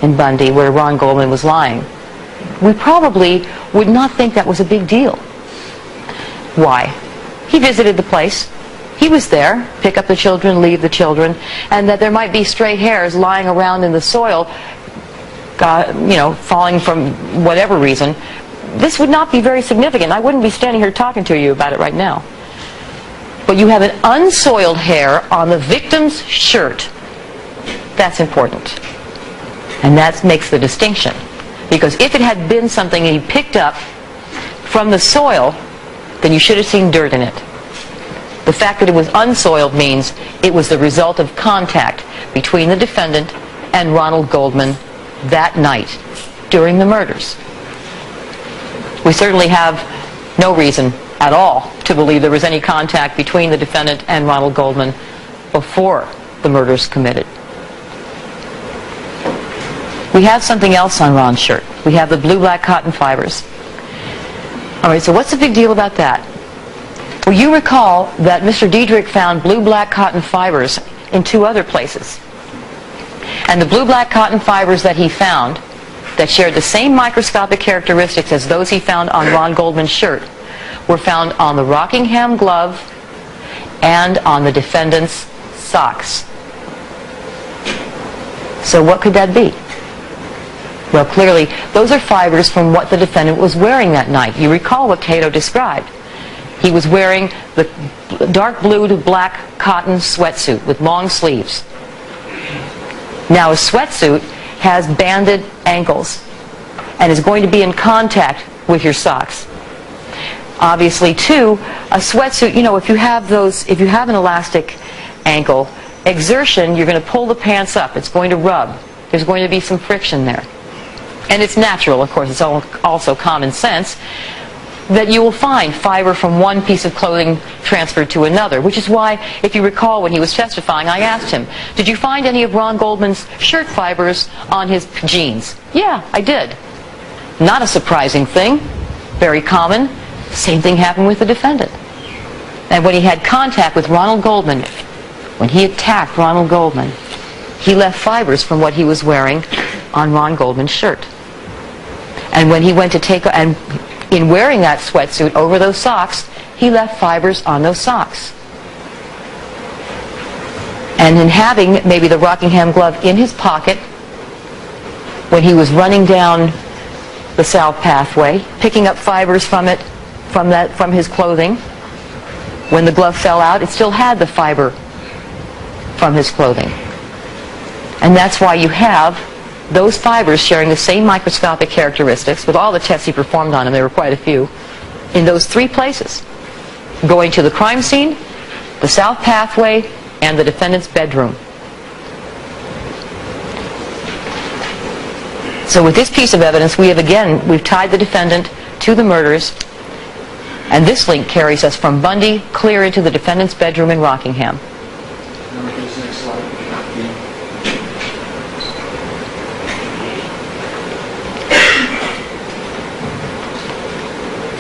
in Bundy where Ron Goldman was lying, we probably would not think that was a big deal. Why? He visited the place. He was there, pick up the children, leave the children, and that there might be stray hairs lying around in the soil, falling from whatever reason. This would not be very significant. I wouldn't be standing here talking to you about it right now. But you have an unsoiled hair on the victim's shirt. That's important. And that makes the distinction. Because if it had been something he picked up from the soil, then you should have seen dirt in it. The fact that it was unsoiled means it was the result of contact between the defendant and Ronald Goldman that night during the murders. We certainly have no reason at all to believe there was any contact between the defendant and Ronald Goldman before the murders committed. We have something else on Ron's shirt. We have the blue-black cotton fibers. All right, so what's the big deal about that? Well, you recall that Mr. Diedrich found blue-black cotton fibers in 2 other places. And the blue-black cotton fibers that he found that shared the same microscopic characteristics as those he found on Ron Goldman's shirt were found on the Rockingham glove and on the defendant's socks. So what could that be? Well, clearly, those are fibers from what the defendant was wearing that night. You recall what Cato described. He was wearing the dark blue to black cotton sweatsuit with long sleeves. Now, a sweatsuit has banded ankles and is going to be in contact with your socks. Obviously, too, a sweatsuit, if you have an elastic ankle, exertion, you're going to pull the pants up. It's going to rub. There's going to be some friction there. And it's natural, of course, it's also common sense, that you will find fiber from one piece of clothing transferred to another, which is why, if you recall, when he was testifying, I asked him, did you find any of Ron Goldman's shirt fibers on his jeans? Yeah, I did. Not a surprising thing. Very common. Same thing happened with the defendant. And when he had contact with Ronald Goldman, when he attacked Ronald Goldman, he left fibers from what he was wearing on Ron Goldman's shirt. And when he went to in wearing that sweatsuit over those socks, he left fibers on those socks. And in having maybe the Rockingham glove in his pocket, when he was running down the south pathway, picking up fibers from it, from his clothing, when the glove fell out, it still had the fiber from his clothing. And that's why you have those fibers sharing the same microscopic characteristics with all the tests he performed on them, there were quite a few, in those 3 places, going to the crime scene, the south pathway, and the defendant's bedroom. So with this piece of evidence, we've tied the defendant to the murders, and this link carries us from Bundy clear into the defendant's bedroom in Rockingham.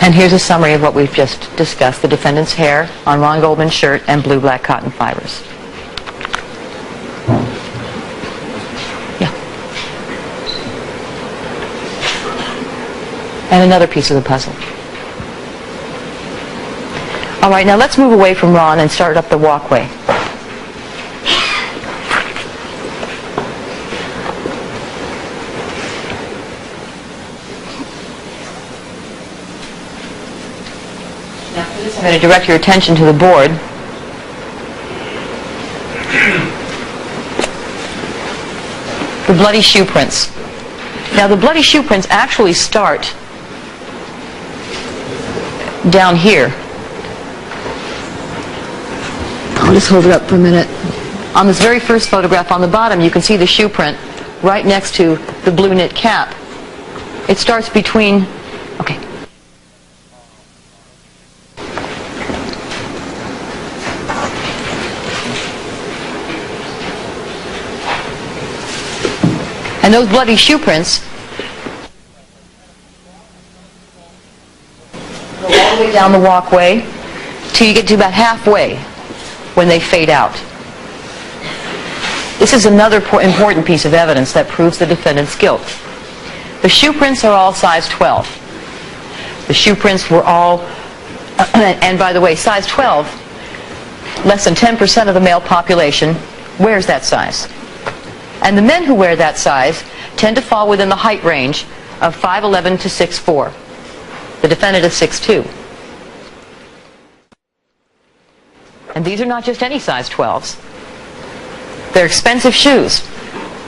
And here's a summary of what we've just discussed: the defendant's hair on Ron Goldman's shirt and blue-black cotton fibers. Yeah. And another piece of the puzzle. All right, now let's move away from Ron and start up the walkway. I'm going to direct your attention to the board. The bloody shoe prints. Now, the bloody shoe prints actually start down here. I'll just hold it up for a minute. On this very first photograph on the bottom, you can see the shoe print right next to the blue knit cap. It starts between... Okay. And those bloody shoe prints go all the way down the walkway till you get to about halfway when they fade out. This is another important piece of evidence that proves the defendant's guilt. The shoe prints are all size 12. The shoe prints were all, and by the way, size 12, less than 10% of the male population wears that size. And the men who wear that size tend to fall within the height range of 5'11" to 6'4". The defendant is 6'2". And these are not just any size 12s. They're expensive shoes.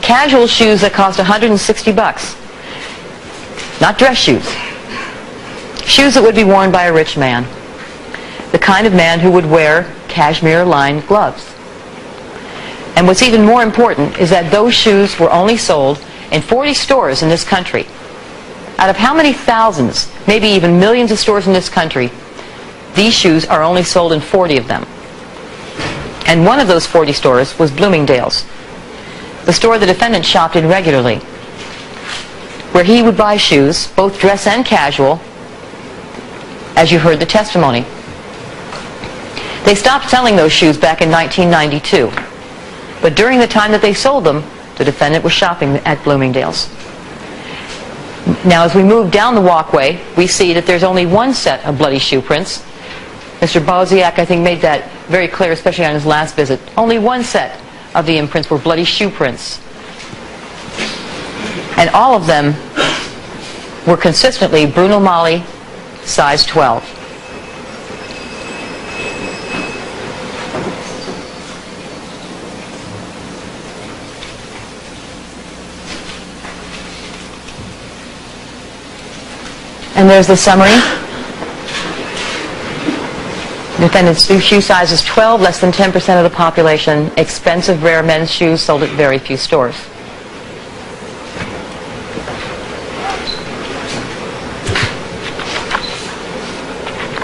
Casual shoes that cost $160. Not dress shoes. Shoes that would be worn by a rich man. The kind of man who would wear cashmere-lined gloves. And what's even more important is that those shoes were only sold in 40 stores in this country. Out of how many thousands, maybe even millions of stores in this country, these shoes are only sold in 40 of them. And one of those 40 stores was Bloomingdale's, the store the defendant shopped in regularly, where he would buy shoes, both dress and casual, as you heard the testimony. They stopped selling those shoes back in 1992. But during the time that they sold them, the defendant was shopping at Bloomingdale's. Now, as we move down the walkway, we see that there's only one set of bloody shoe prints. Mr. Boziak, I think, made that very clear, especially on his last visit. Only one set of the imprints were bloody shoe prints. And all of them were consistently Bruno Magli, size 12. And there's the summary. Defendant's shoe size is 12, less than 10% of the population. Expensive, rare men's shoes sold at very few stores.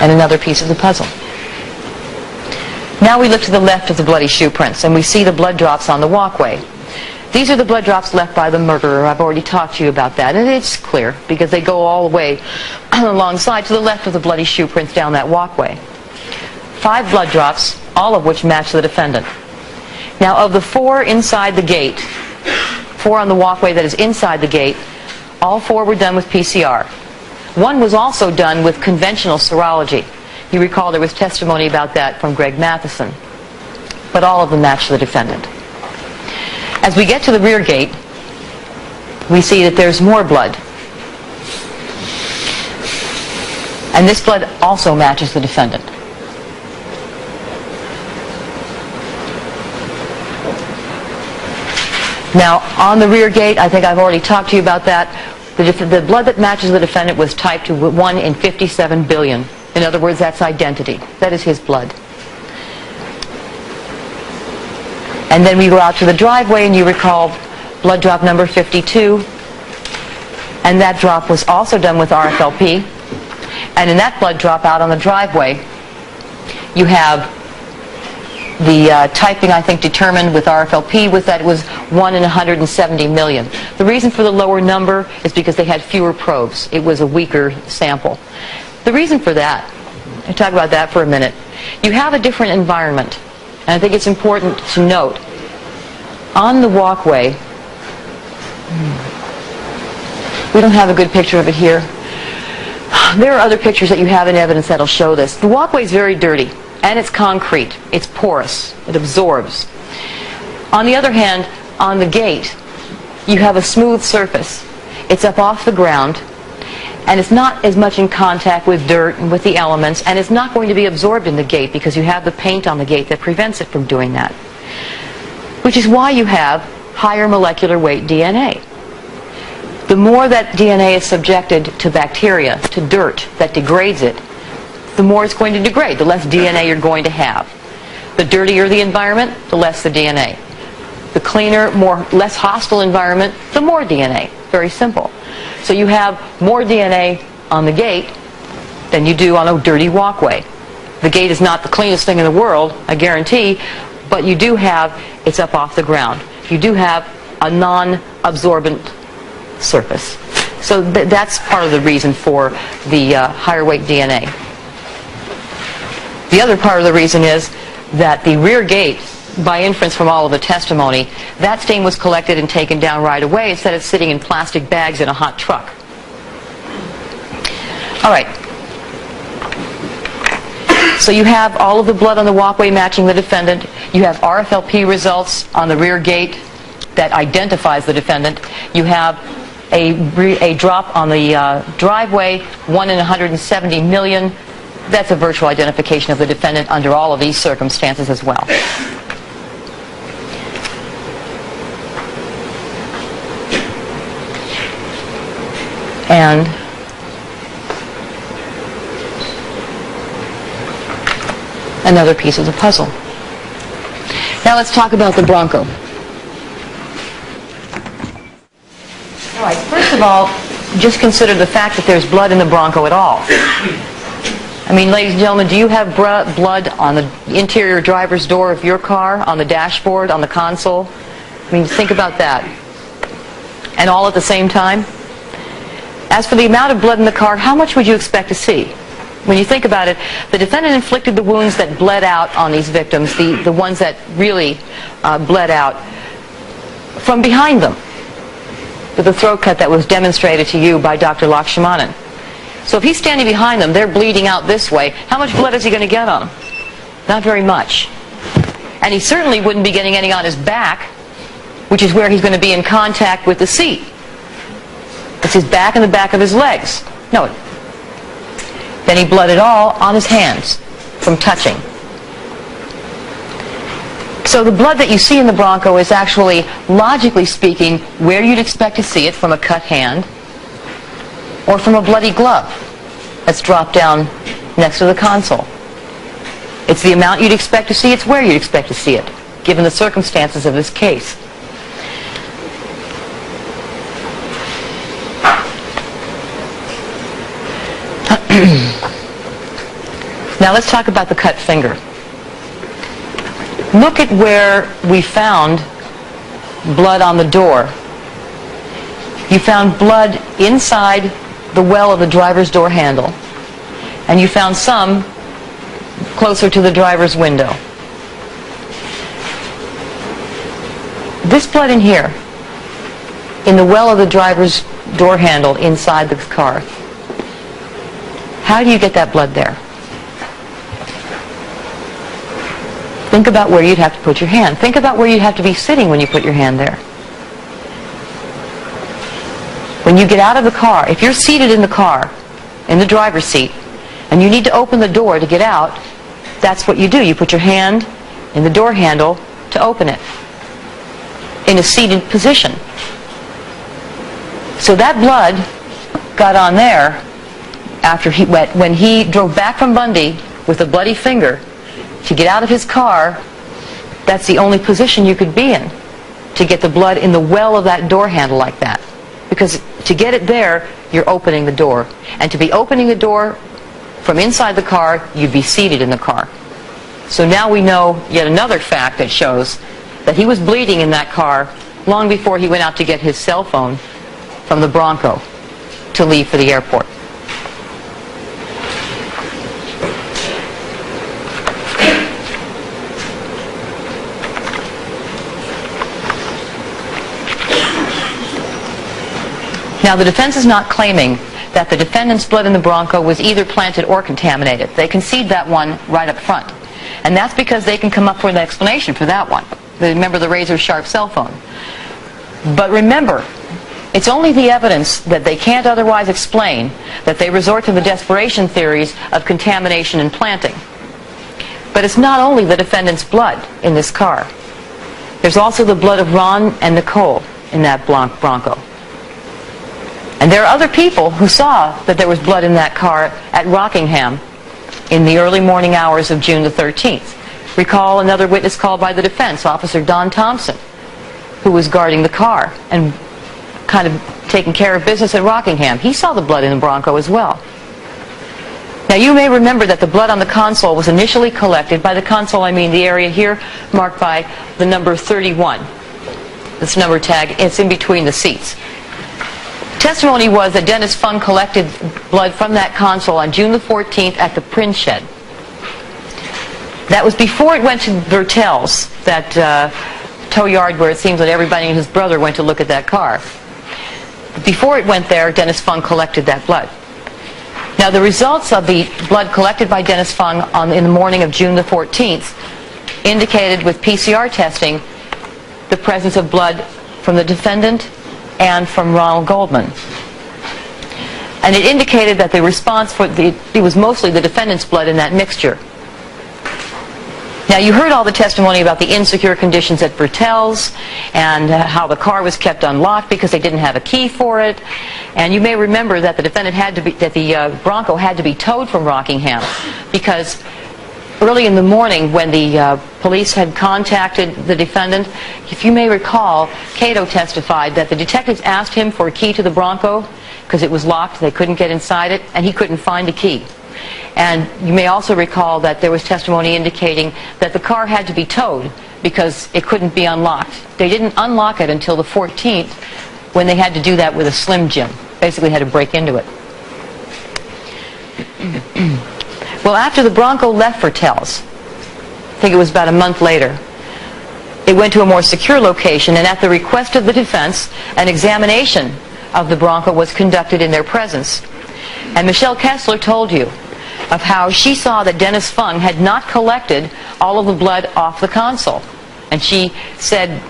And another piece of the puzzle. Now we look to the left of the bloody shoe prints, and we see the blood drops on the walkway. These are the blood drops left by the murderer. I've already talked to you about that, and it's clear because they go all the way alongside to the left of the bloody shoe prints down that walkway. 5 blood drops, all of which match the defendant. Now, of the 4 inside the gate, 4 on the walkway that is inside the gate, all 4 were done with PCR. 1 was also done with conventional serology. You recall there was testimony about that from Greg Matheson. But all of them match the defendant. As we get to the rear gate, we see that there's more blood. And this blood also matches the defendant. Now, on the rear gate, I think I've already talked to you about that. The blood that matches the defendant was typed to 1 in 57 billion. In other words, that's identity. That is his blood. And then we go out to the driveway, and you recall blood drop number 52. And that drop was also done with RFLP. And in that blood drop out on the driveway, you have the typing, I think, determined with RFLP was that it was 1 in 170 million. The reason for the lower number is because they had fewer probes. It was a weaker sample. The reason for that, I'll talk about that for a minute. You have a different environment. And I think it's important to note, on the walkway, we don't have a good picture of it here. There are other pictures that you have in evidence that'll show this. The walkway is very dirty, and it's concrete. It's porous. It absorbs. On the other hand, on the gate, you have a smooth surface. It's up off the ground, and it's not as much in contact with dirt and with the elements, and it's not going to be absorbed in the gate because you have the paint on the gate that prevents it from doing that. Which is why you have higher molecular weight DNA. The more that DNA is subjected to bacteria, to dirt that degrades it, the more it's going to degrade, the less DNA you're going to have. The dirtier the environment, the less the DNA. The cleaner, less hostile environment, the more DNA. Very simple. So you have more DNA on the gate than you do on a dirty walkway. The gate is not the cleanest thing in the world, I guarantee, but you do have, it's up off the ground. You do have a non-absorbent surface. So that's part of the reason for the higher weight DNA. The other part of the reason is that the rear gate by inference from all of the testimony, that stain was collected and taken down right away instead of sitting in plastic bags in a hot truck. All right. So you have all of the blood on the walkway matching the defendant. You have RFLP results on the rear gate that identifies the defendant. You have a drop on the driveway, 1 in 170 million. That's a virtual identification of the defendant under all of these circumstances as well. And another piece of the puzzle. Now let's talk about the Bronco. All right, first of all, just consider the fact that there's blood in the Bronco at all. I mean, ladies and gentlemen, do you have blood on the interior driver's door of your car, on the dashboard, on the console? I mean, think about that. And all at the same time? As for the amount of blood in the car, how much would you expect to see? When you think about it, the defendant inflicted the wounds that bled out on these victims, the ones that really bled out, from behind them, with the throat cut that was demonstrated to you by Dr. Lakshmanan. So if he's standing behind them, they're bleeding out this way, how much blood is he going to get on them? Not very much. And he certainly wouldn't be getting any on his back, which is where he's going to be in contact with the seat. It's his back and the back of his legs. No. Then he bled it all on his hands from touching. So the blood that you see in the Bronco is actually, logically speaking, where you'd expect to see it, from a cut hand or from a bloody glove that's dropped down next to the console. It's the amount you'd expect to see, it's where you'd expect to see it, given the circumstances of this case. Now let's talk about the cut finger. Look at where we found blood on the door. You found blood inside the well of the driver's door handle, and you found some closer to the driver's window. This blood in here, in the well of the driver's door handle inside the car, how do you get that blood there? Think about where you'd have to put your hand. Think about where you'd have to be sitting when you put your hand there. When you get out of the car, if you're seated in the car, in the driver's seat, and you need to open the door to get out, that's what you do. You put your hand in the door handle to open it in a seated position. So that blood got on there after when he drove back from Bundy with a bloody finger to get out of his car. That's the only position you could be in, to get the blood in the well of that door handle like that. Because to get it there, you're opening the door. And to be opening the door from inside the car, you'd be seated in the car. So now we know yet another fact that shows that he was bleeding in that car long before he went out to get his cell phone from the Bronco to leave for the airport. Now, the defense is not claiming that the defendant's blood in the Bronco was either planted or contaminated. They concede that one right up front. And that's because they can come up with an explanation for that one. Remember the razor-sharp cell phone. But remember, it's only the evidence that they can't otherwise explain that they resort to the desperation theories of contamination and planting. But it's not only the defendant's blood in this car. There's also the blood of Ron and Nicole in that Bronco. And there are other people who saw that there was blood in that car at Rockingham in the early morning hours of June the 13th. Recall another witness called by the defense, Officer Don Thompson, who was guarding the car and kind of taking care of business at Rockingham. He saw the blood in the Bronco as well. Now, you may remember that the blood on the console was initially collected. By the console, I mean the area here marked by the number 31. This number tag, it's in between the seats. Testimony was that Dennis Fung collected blood from that console on June the 14th at the print shed. That was before it went to Vertel's, that tow yard where it seems that everybody and his brother went to look at that car. Before it went there, Dennis Fung collected that blood. Now, the results of the blood collected by Dennis Fung in the morning of June the 14th indicated with PCR testing the presence of blood from the defendant and from Ronald Goldman. And it indicated that the response it was mostly the defendant's blood in that mixture. Now, you heard all the testimony about the insecure conditions at Vertel's and how the car was kept unlocked because they didn't have a key for it. And you may remember that the Bronco had to be towed from Rockingham because early in the morning when the police had contacted the defendant, if you may recall, Cato testified that the detectives asked him for a key to the Bronco because it was locked, they couldn't get inside it, and he couldn't find a key. And you may also recall that there was testimony indicating that the car had to be towed because it couldn't be unlocked. They didn't unlock it until the 14th when they had to do that with a Slim Jim. Basically had to break into it. Well, after the Bronco left Vertel's, I think it was about a month later, it went to a more secure location, and at the request of the defense, an examination of the Bronco was conducted in their presence. And Michelle Kessler told you of how she saw that Dennis Fung had not collected all of the blood off the console. And she said,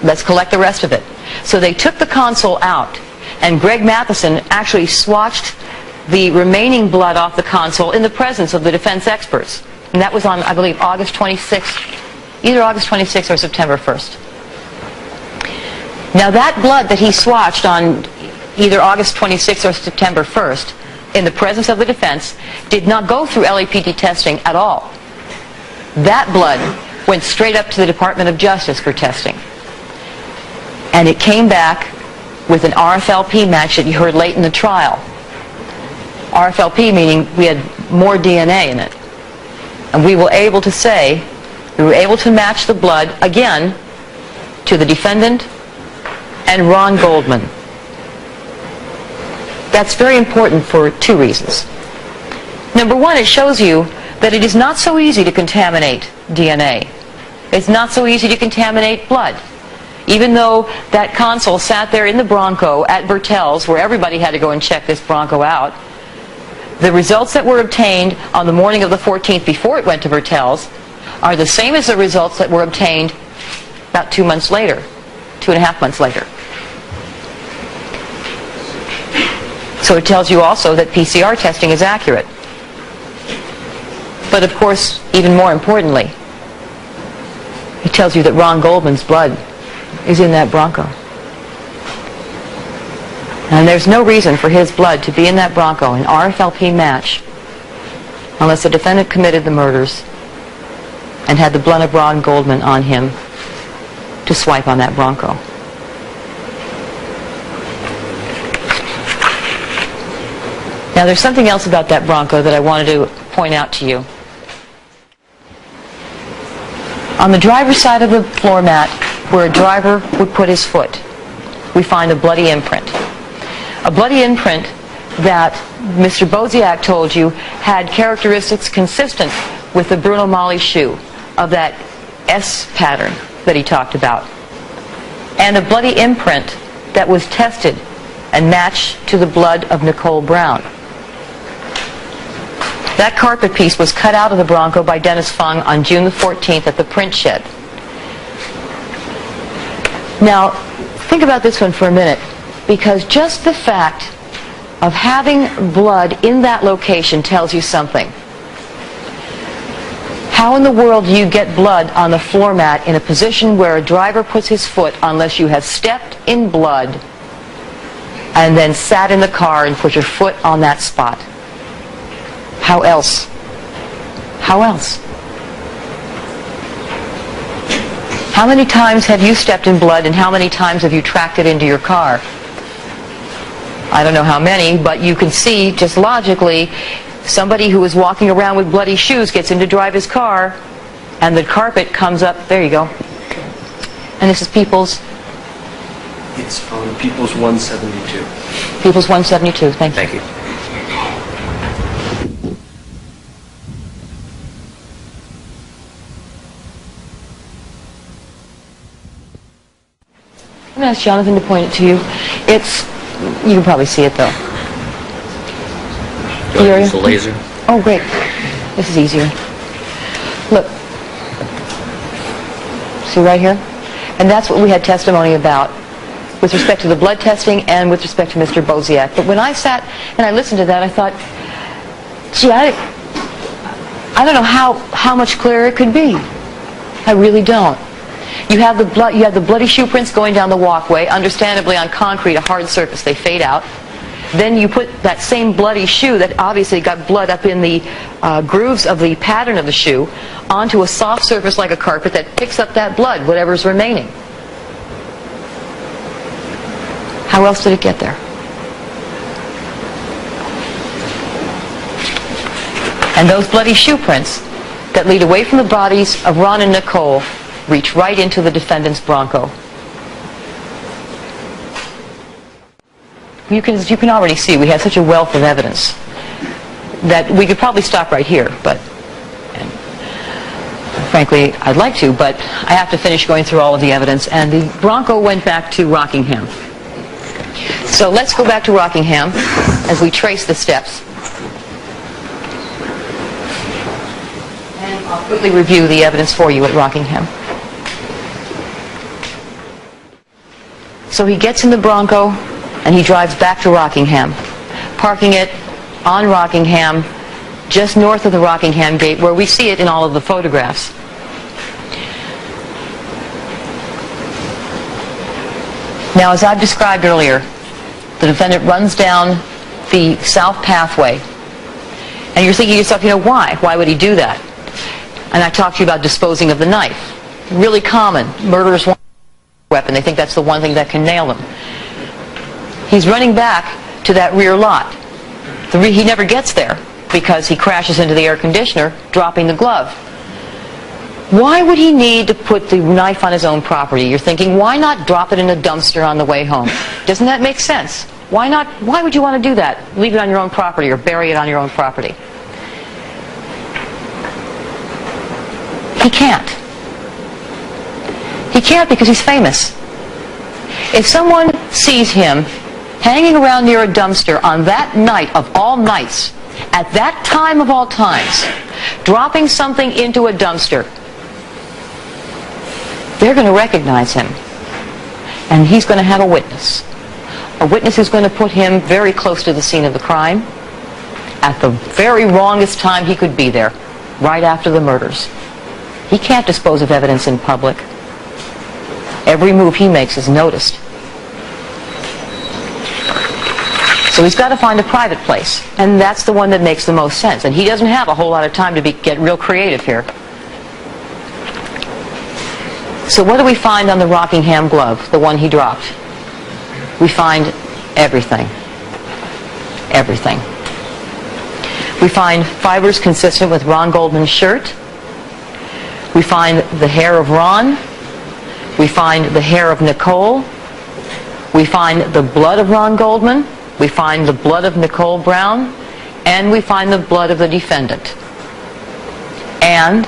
let's collect the rest of it. So they took the console out, and Greg Matheson actually swatched the remaining blood off the console in the presence of the defense experts. And that was on, I believe, August 26th, either August 26th or September 1st. Now that blood that he swatched on either August 26th or September 1st in the presence of the defense did not go through LAPD testing at all. That blood went straight up to the Department of Justice for testing. And it came back with an RFLP match that you heard late in the trial. RFLP meaning we had more DNA in it. And we were able to say, we were able to match the blood again to the defendant and Ron Goldman. That's very important for two reasons. Number one, it shows you that it is not so easy to contaminate DNA. It's not so easy to contaminate blood. Even though that console sat there in the Bronco at Vertel's, where everybody had to go and check this Bronco out, the results that were obtained on the morning of the 14th before it went to Vertel's are the same as the results that were obtained about 2 months later, 2.5 months later. So it tells you also that PCR testing is accurate. But of course, even more importantly, it tells you that Ron Goldman's blood is in that Bronco. And there's no reason for his blood to be in that Bronco, an RFLP match, unless the defendant committed the murders and had the blood of Ron Goldman on him to swipe on that Bronco. Now there's something else about that Bronco that I wanted to point out to you. On the driver's side of the floor mat, where a driver would put his foot, we find a bloody imprint. A bloody imprint that Mr. Boziak told you had characteristics consistent with the Bruno Magli shoe of that S pattern that he talked about. And a bloody imprint that was tested and matched to the blood of Nicole Brown. That carpet piece was cut out of the Bronco by Dennis Fung on June the 14th at the print shed. Now, think about this one for a minute, because just the fact of having blood in that location tells you something. How in the world do you get blood on the floor mat in a position where a driver puts his foot unless you have stepped in blood and then sat in the car and put your foot on that spot? How else? How else? How many times have you stepped in blood, and how many times have you tracked it into your car? I don't know how many, but you can see just logically somebody who is walking around with bloody shoes gets in to drive his car and the carpet comes up. There you go. And this is People's? It's on People's 172. People's 172. Thank you. Thank you. I'm going to ask Jonathan to point it to you. You can probably see it though. Do I use the laser? Oh, great. This is easier. Look. See right here? And that's what we had testimony about with respect to the blood testing and with respect to Mr. Boziak. But when I sat and I listened to that, I thought, gee, I don't know how much clearer it could be. I really don't. You have the bloody shoe prints going down the walkway, understandably on concrete, a hard surface. They fade out. Then you put that same bloody shoe that obviously got blood up in the grooves of the pattern of the shoe onto a soft surface like a carpet that picks up that blood, whatever's remaining. How else did it get there? And those bloody shoe prints that lead away from the bodies of Ron and Nicole reach right into the defendant's Bronco. You can already see we have such a wealth of evidence that we could probably stop right here, but frankly I'd like to, but I have to finish going through all of the evidence, and the Bronco went back to Rockingham. So let's go back to Rockingham as we trace the steps. And I'll quickly review the evidence for you at Rockingham. So he gets in the Bronco and he drives back to Rockingham, parking it on Rockingham, just north of the Rockingham gate, where we see it in all of the photographs. Now, as I've described earlier, the defendant runs down the south pathway, and you're thinking to yourself, why? Why would he do that? And I talked to you about disposing of the knife. Really common. Murderers want a weapon. They think that's the one thing that can nail them. He's running back to that rear lot. He never gets there because he crashes into the air conditioner, dropping the glove. Why would he need to put the knife on his own property? You're thinking, why not drop it in a dumpster on the way home? Doesn't that make sense? Why not? Why would you want to do that? Leave it on your own property or bury it on your own property. He can't. He can't because he's famous. If someone sees him hanging around near a dumpster on that night of all nights, at that time of all times, dropping something into a dumpster, they're going to recognize him. And he's going to have a witness. A witness who's going to put him very close to the scene of the crime at the very wrongest time he could be there, right after the murders. He can't dispose of evidence in public. Every move he makes is noticed. So he's got to find a private place, and that's the one that makes the most sense. And he doesn't have a whole lot of time to get real creative here. So what do we find on the Rockingham glove, the one he dropped? We find everything. Everything. We find fibers consistent with Ron Goldman's shirt. We find the hair of Ron. We find the hair of Nicole. We find the blood of Ron Goldman. We find the blood of Nicole Brown. And we find the blood of the defendant. And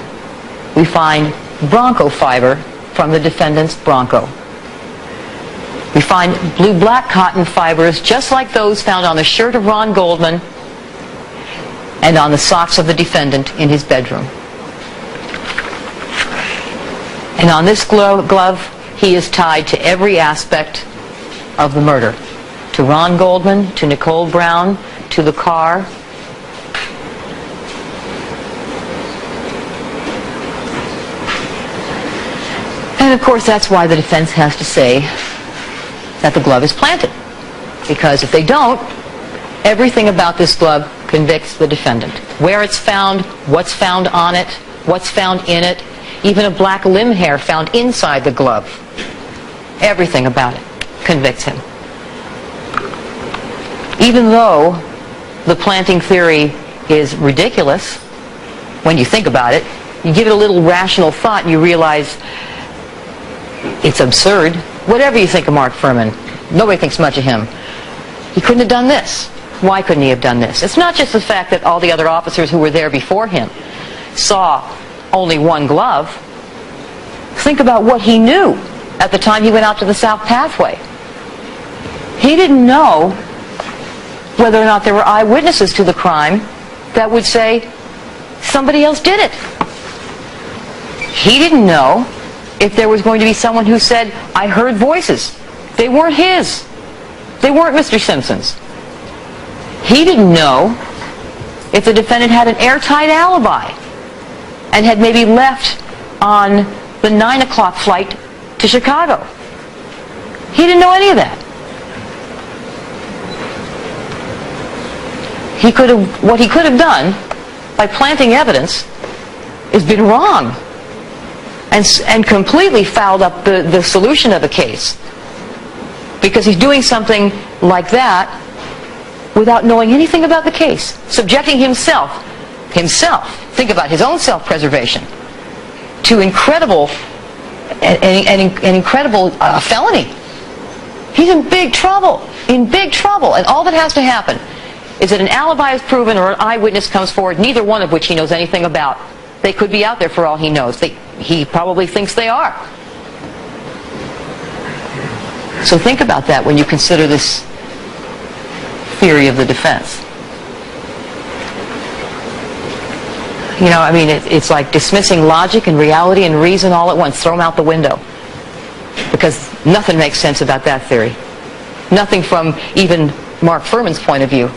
we find Bronco fiber from the defendant's Bronco. We find blue-black cotton fibers just like those found on the shirt of Ron Goldman and on the socks of the defendant in his bedroom. And on this glove, he is tied to every aspect of the murder. To Ron Goldman, to Nicole Brown, to the car. And of course, that's why the defense has to say that the glove is planted. Because if they don't, everything about this glove convicts the defendant. Where it's found, what's found on it, what's found in it, even a black limb hair found inside the glove. Everything about it convicts him. Even though the planting theory is ridiculous, when you think about it, you give it a little rational thought and you realize it's absurd. Whatever you think of Mark Furman, nobody thinks much of him. He couldn't have done this. Why couldn't he have done this? It's not just the fact that all the other officers who were there before him saw only one glove. Think about what he knew. at the time he went out to the South Pathway. He didn't know whether or not there were eyewitnesses to the crime that would say somebody else did it. He didn't know if there was going to be someone who said, I heard voices. They weren't his. They weren't Mr. Simpson's. He didn't know if the defendant had an airtight alibi and had maybe left on the 9 o'clock flight to Chicago. He didn't know any of that. What he could have done by planting evidence has been wrong and completely fouled up the solution of the case, because he's doing something like that without knowing anything about the case, subjecting himself, think about his own self-preservation, to an incredible felony. He's in big trouble, and all that has to happen is that an alibi is proven or an eyewitness comes forward, neither one of which he knows anything about. They could be out there for all he knows. He probably thinks they are. So think about that when you consider this theory of the defense. You know, I mean, it's like dismissing logic and reality and reason all at once. Throw them out the window. Because nothing makes sense about that theory. Nothing from even Mark Furman's point of view.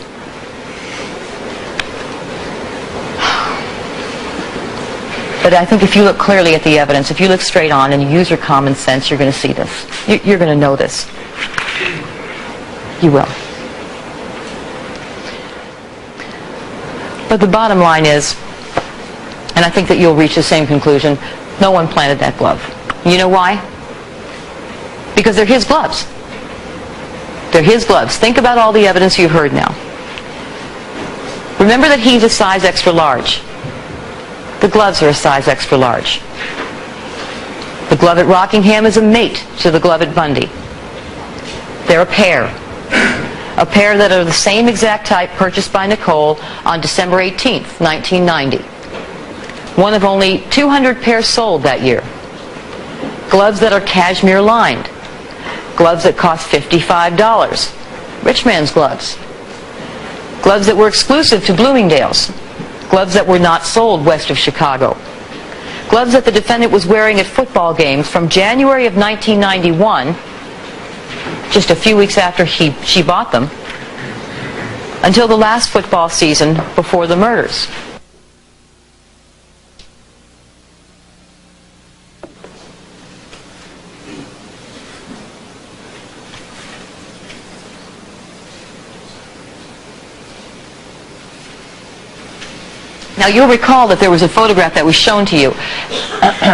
But I think if you look clearly at the evidence, if you look straight on and you use your common sense, you're going to see this. You're going to know this. You will. But the bottom line is, and I think that you'll reach the same conclusion, no one planted that glove. You know why? Because they're his gloves. They're his gloves. Think about all the evidence you've heard now. Remember that he's a size extra large. The gloves are a size extra large. The glove at Rockingham is a mate to the glove at Bundy. They're a pair. A pair that are the same exact type purchased by Nicole on December 18th, 1990. One of only 200 pairs sold that year. Gloves that are cashmere lined. Gloves that cost $55. Rich man's gloves. Gloves that were exclusive to Bloomingdale's. Gloves that were not sold west of Chicago. Gloves that the defendant was wearing at football games from January of 1991, just a few weeks after she bought them, until the last football season before the murders. Now, you'll recall that there was a photograph that was shown to you.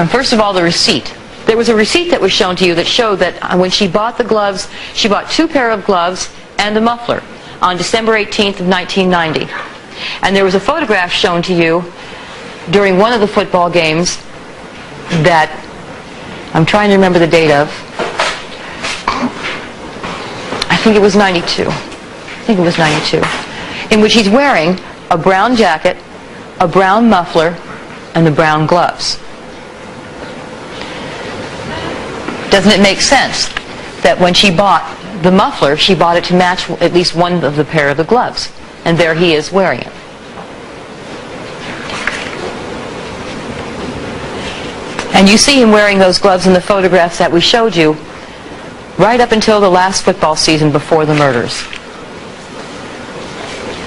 First of all, the receipt. There was a receipt that was shown to you that showed that when she bought the gloves, she bought 2 pairs of gloves and a muffler on December 18th of 1990. And there was a photograph shown to you during one of the football games that I'm trying to remember the date of. I think it was 92. In which he's wearing a brown jacket, a brown muffler, and the brown gloves. Doesn't it make sense that when she bought the muffler, she bought it to match at least one of the pair of the gloves? And there he is wearing it. And you see him wearing those gloves in the photographs that we showed you right up until the last football season before the murders.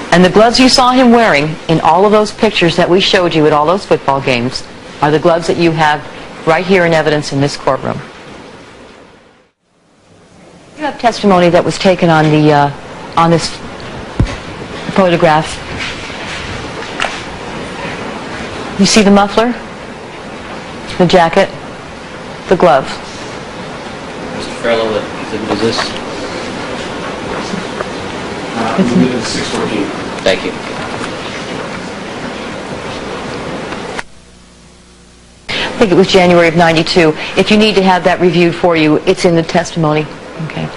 And the gloves you saw him wearing in all of those pictures that we showed you at all those football games are the gloves that you have right here in evidence in this courtroom. You have testimony that was taken on this photograph. You see the muffler, the jacket, the glove. Mr. Farrell, was this? I believe it's 614. Thank you. I think it was January of 92. If you need to have that reviewed for you, it's in the testimony. Okay.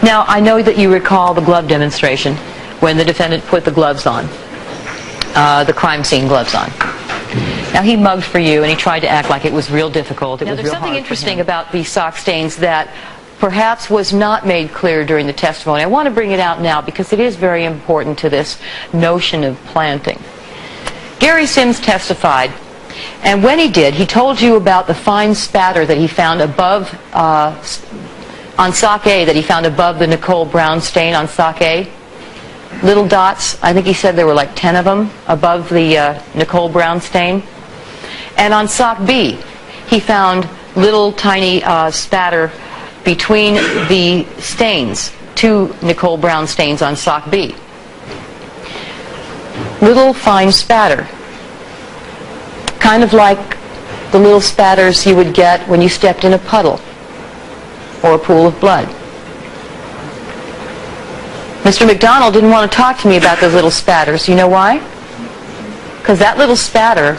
Now, I know that you recall the glove demonstration when the defendant put the gloves on, the crime scene gloves on. Now, he mugged for you, and he tried to act like it was real difficult. Now, there's something interesting about these sock stains that perhaps was not made clear during the testimony. I want to bring it out now because it is very important to this notion of planting. Gary Sims testified, and when he did, he told you about the fine spatter that he found above, on sock A, that he found above the Nicole Brown stain on sock A. Little dots, I think he said there were like 10 of them above the Nicole Brown stain. And on sock B, he found little tiny spatter between the stains, 2 Nicole Brown stains on sock B. Little fine spatter, kind of like the little spatters you would get when you stepped in a puddle or a pool of blood. Mr. McDonald didn't want to talk to me about those little spatters. You know why? Because that little spatter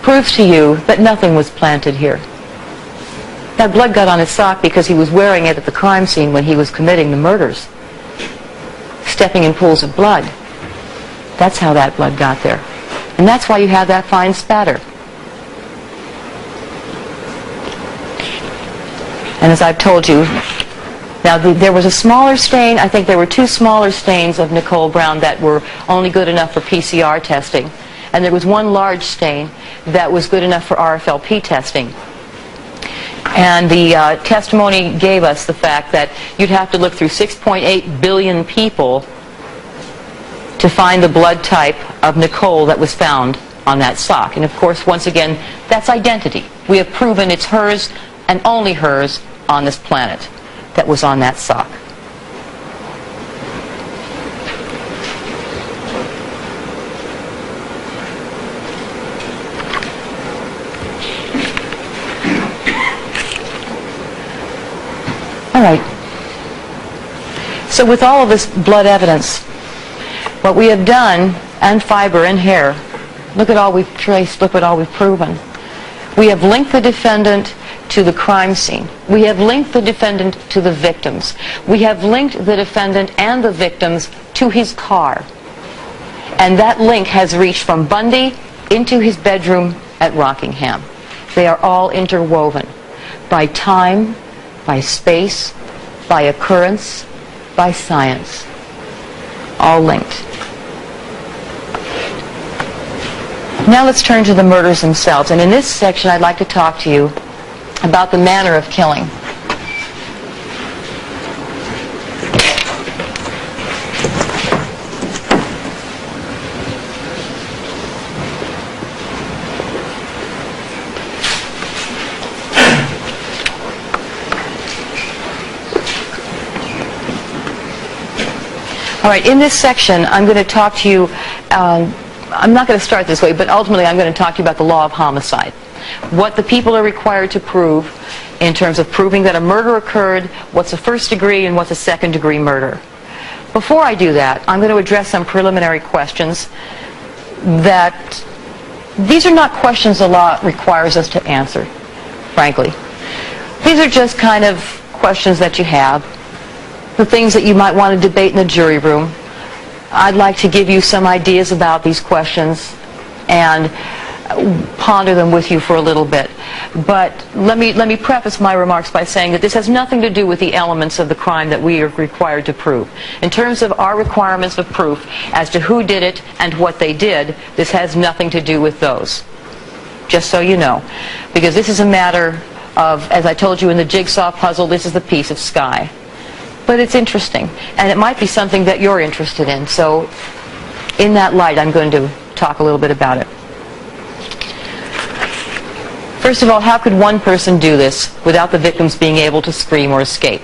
proves to you that nothing was planted here. That blood got on his sock because he was wearing it at the crime scene when he was committing the murders, stepping in pools of blood. That's how that blood got there. And that's why you have that fine spatter. And as I've told you, now there was a smaller stain. I think there were 2 smaller stains of Nicole Brown that were only good enough for PCR testing. And there was 1 large stain that was good enough for RFLP testing. And the testimony gave us the fact that you'd have to look through 6.8 billion people to find the blood type of Nicole that was found on that sock. And of course, once again, that's identity. We have proven it's hers and only hers on this planet that was on that sock. All right. So with all of this blood evidence, what we have done, and fiber and hair, look at all we've traced, look at all we've proven. We have linked the defendant to the crime scene. We have linked the defendant to the victims. We have linked the defendant and the victims to his car. And that link has reached from Bundy into his bedroom at Rockingham. They are all interwoven by time, by space, by occurrence, by science. All linked. Now let's turn to the murders themselves. And in this section, I'd like to talk to you about the manner of killing. All right, in this section, I'm going to talk to you, I'm not going to start this way, but ultimately I'm going to talk to you about the law of homicide. What the people are required to prove in terms of proving that a murder occurred, what's a first degree and what's a second degree murder. Before I do that, I'm going to address some preliminary questions that, these are not questions the law requires us to answer, frankly. These are just kind of questions that you have, the things that you might want to debate in the jury room. I'd like to give you some ideas about these questions and ponder them with you for a little bit. But let me preface my remarks by saying that this has nothing to do with the elements of the crime that we are required to prove. In terms of our requirements of proof as to who did it and what they did, this has nothing to do with those. Just so you know. Because this is a matter of, as I told you in the jigsaw puzzle, this is the piece of sky. But it's interesting, and it might be something that you're interested in. So in that light, I'm going to talk a little bit about it. First of all, how could one person do this without the victims being able to scream or escape?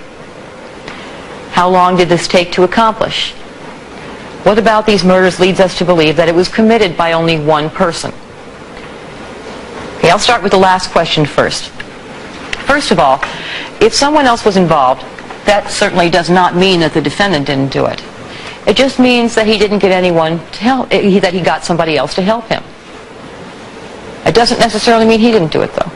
How long did this take to accomplish? What about these murders leads us to believe that it was committed by only one person? Okay, I'll start with the last question first. First of all, if someone else was involved, that certainly does not mean that the defendant didn't do it. It just means that he didn't get anyone to help, that he got somebody else to help him. It doesn't necessarily mean he didn't do it, though.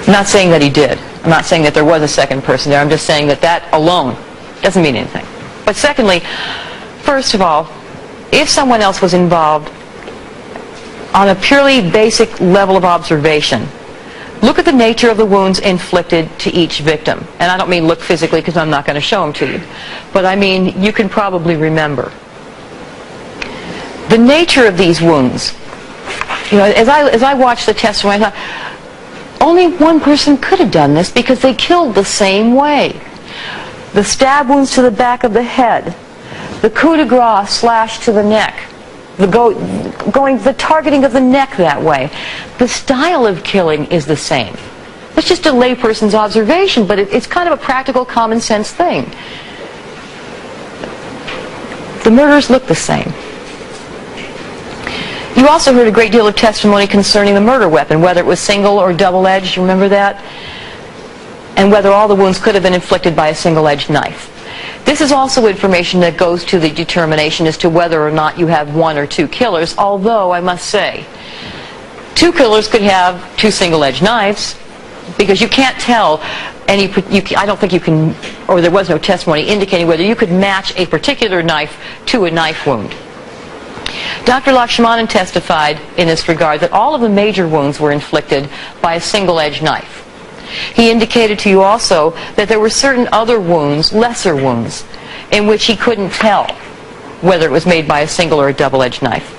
I'm not saying that he did. I'm not saying that there was a second person there. I'm just saying that that alone doesn't mean anything. But secondly, first of all, if someone else was involved on a purely basic level of observation, look at the nature of the wounds inflicted to each victim. And I don't mean look physically, because I'm not going to show them to you. But I mean, you can probably remember. The nature of these wounds, you know, as I watched the testimony, I thought, only one person could have done this, because they killed the same way. The stab wounds to the back of the head, the coup de grace slash to the neck, the targeting of the neck that way. The style of killing is the same. It's just a layperson's observation, but it's kind of a practical, common sense thing. The murders look the same. You also heard a great deal of testimony concerning the murder weapon, whether it was single or double-edged, remember that? And whether all the wounds could have been inflicted by a single-edged knife. This is also information that goes to the determination as to whether or not you have one or two killers, although I must say, two killers could have two single-edged knives, because you can't tell I don't think you can, or there was no testimony indicating whether you could match a particular knife to a knife wound. Dr. Lakshmanan testified in this regard that all of the major wounds were inflicted by a single-edged knife. He indicated to you also that there were certain other wounds, lesser wounds, in which he couldn't tell whether it was made by a single or a double-edged knife.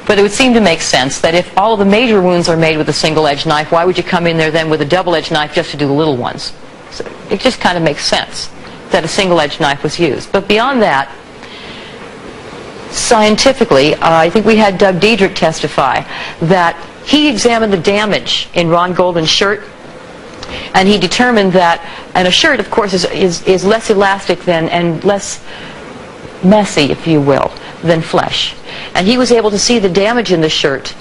But it would seem to make sense that if all of the major wounds are made with a single-edged knife, why would you come in there then with a double-edged knife just to do the little ones? So it just kind of makes sense that a single-edged knife was used. But beyond that, scientifically, I think we had Doug Diedrich testify that he examined the damage in Ron Golden's shirt, and he determined that, and a shirt, of course, is less elastic than, and less messy, if you will, than flesh. And he was able to see the damage in the shirt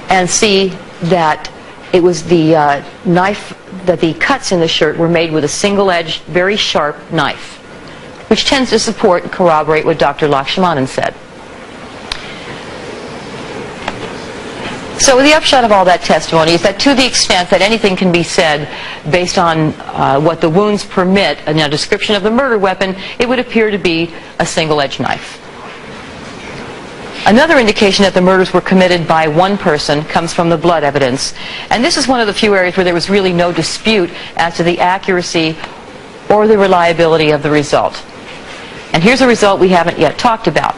and see that it was the knife, that the cuts in the shirt were made with a single-edged, very sharp knife, which tends to support and corroborate what Dr. Lakshmanan said. So the upshot of all that testimony is that to the extent that anything can be said based on what the wounds permit in a description of the murder weapon, it would appear to be a single-edged knife. Another indication that the murders were committed by one person comes from the blood evidence. And this is one of the few areas where there was really no dispute as to the accuracy or the reliability of the result. And here's a result we haven't yet talked about.